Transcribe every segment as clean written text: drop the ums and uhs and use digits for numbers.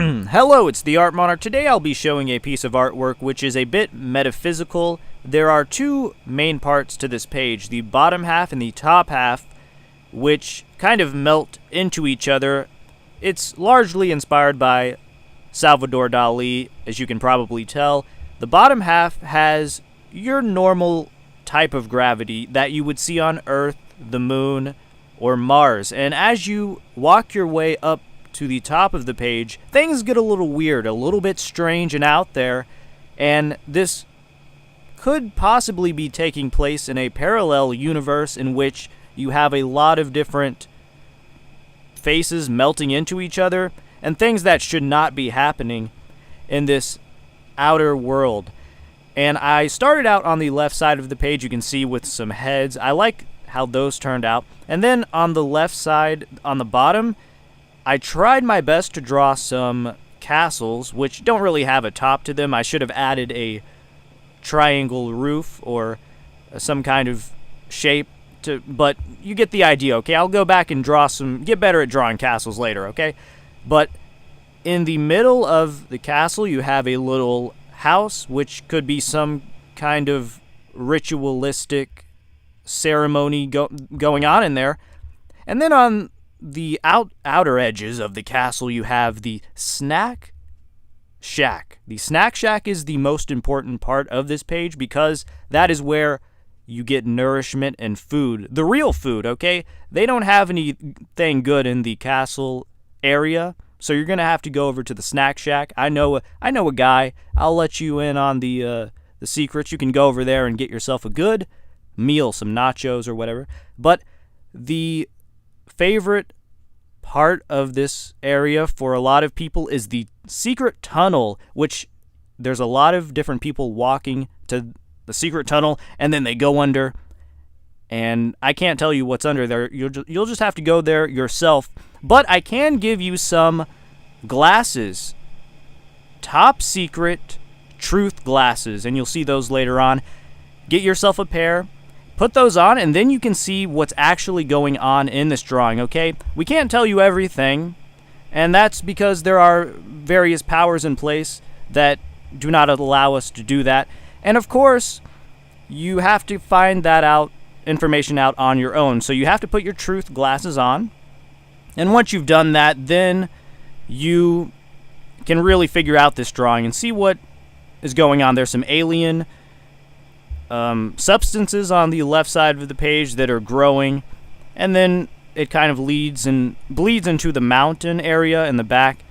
Hello, it's the Art Monarch. Today I'll be showing a piece of artwork which is a bit metaphysical. There are two main parts to this page, the bottom half and the top half, which kind of melt into each other. It's largely inspired by Salvador Dali, as you can probably tell. The bottom half has your normal type of gravity that you would see on Earth, the Moon, or Mars. And as you walk your way up to the top of the page, things get a little weird, a little bit strange and out there, and this could possibly be taking place in a parallel universe in which you have a lot of different faces melting into each other, and things that should not be happening in this outer world. And I started out on the left side of the page, you can see, with some heads. I like how those turned out. And then on the left side, on the bottom, I tried my best to draw some castles, which don't really have a top to them. I should have added a triangle roof or some kind of shape but you get the idea, okay? I'll go back and get better at drawing castles later, okay? But in the middle of the castle, you have a little house, which could be some kind of ritualistic ceremony going on in there. And then on the outer edges of the castle, you have the snack shack. The snack shack is the most important part of this page because that is where you get nourishment and food. The real food, okay? They don't have anything good in the castle area, so you're going to have to go over to the snack shack. I know a guy. I'll let you in on the secrets. You can go over there and get yourself a good meal, some nachos or whatever. But the favorite part of this area for a lot of people is the secret tunnel, which there's a lot of different people walking to the secret tunnel, and then they go under, and I can't tell you what's under there. You'll just have to go there yourself. But I can give you some glasses, top secret truth glasses, and you'll see those later on. Get yourself a pair, put those on, and then you can see what's actually going on in this drawing, okay? We can't tell you everything, and that's because there are various powers in place that do not allow us to do that. And of course, you have to find that information out on your own. So you have to put your truth glasses on. And once you've done that, then you can really figure out this drawing and see what is going on. There's some alien substances on the left side of the page that are growing. And then it kind of leads and bleeds into the mountain area in the back.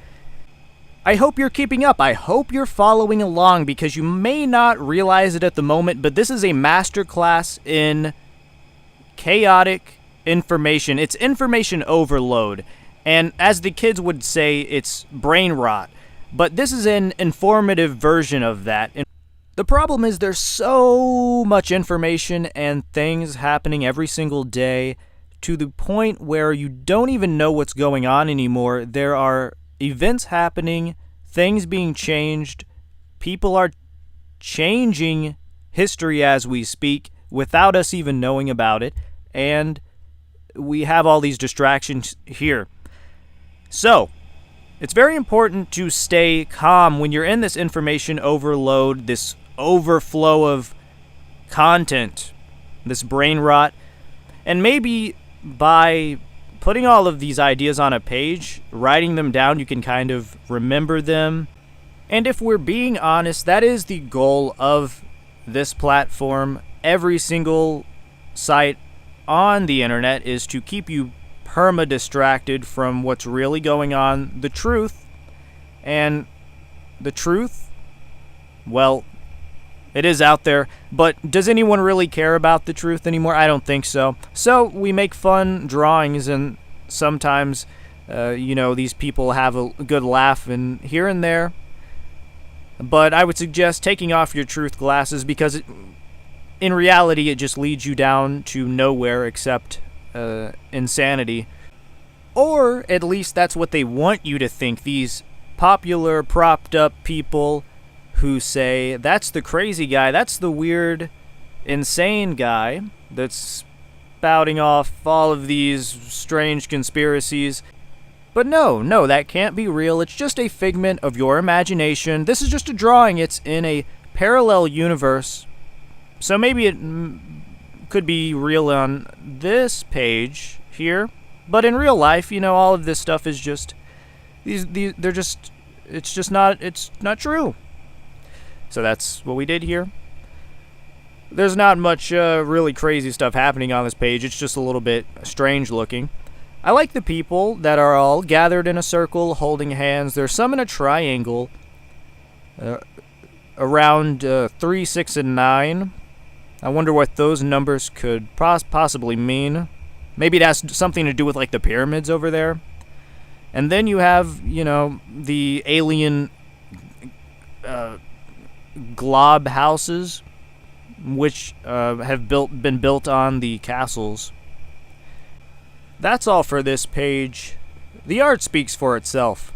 I hope you're keeping up. I hope you're following along because you may not realize it at the moment, but this is a masterclass in chaotic information. It's information overload. And as the kids would say, it's brain rot. But this is an informative version of that. The problem is there's so much information and things happening every single day to the point where you don't even know what's going on anymore. There are events happening, things being changed, people are changing history as we speak without us even knowing about it, and we have all these distractions here. So, it's very important to stay calm when you're in this information overload, this overflow of content, this brain rot, and maybe by putting all of these ideas on a page, writing them down, you can kind of remember them. And if we're being honest, that is the goal of this platform. Every single site on the internet is to keep you perma-distracted from what's really going on, the truth. And the truth, well, it is out there, but does anyone really care about the truth anymore? I don't think so. So we make fun drawings, and sometimes, these people have a good laugh here and there. But I would suggest taking off your truth glasses because in reality, it just leads you down to nowhere except insanity. Or at least that's what they want you to think. These popular, propped up people who say, that's the crazy guy, that's the weird, insane guy that's spouting off all of these strange conspiracies. But no, that can't be real. It's just a figment of your imagination. This is just a drawing. It's in a parallel universe. So maybe it could be real on this page here. But in real life, all of this stuff is just it's not true. So that's what we did here. There's not much really crazy stuff happening on this page. It's just a little bit strange looking. I like the people that are all gathered in a circle holding hands. There's some in a triangle around 3, 6, and 9. I wonder what those numbers could possibly mean. Maybe it has something to do with like the pyramids over there. And then you have, the alien glob houses, which have been built on the castles. That's all for this page. The art speaks for itself.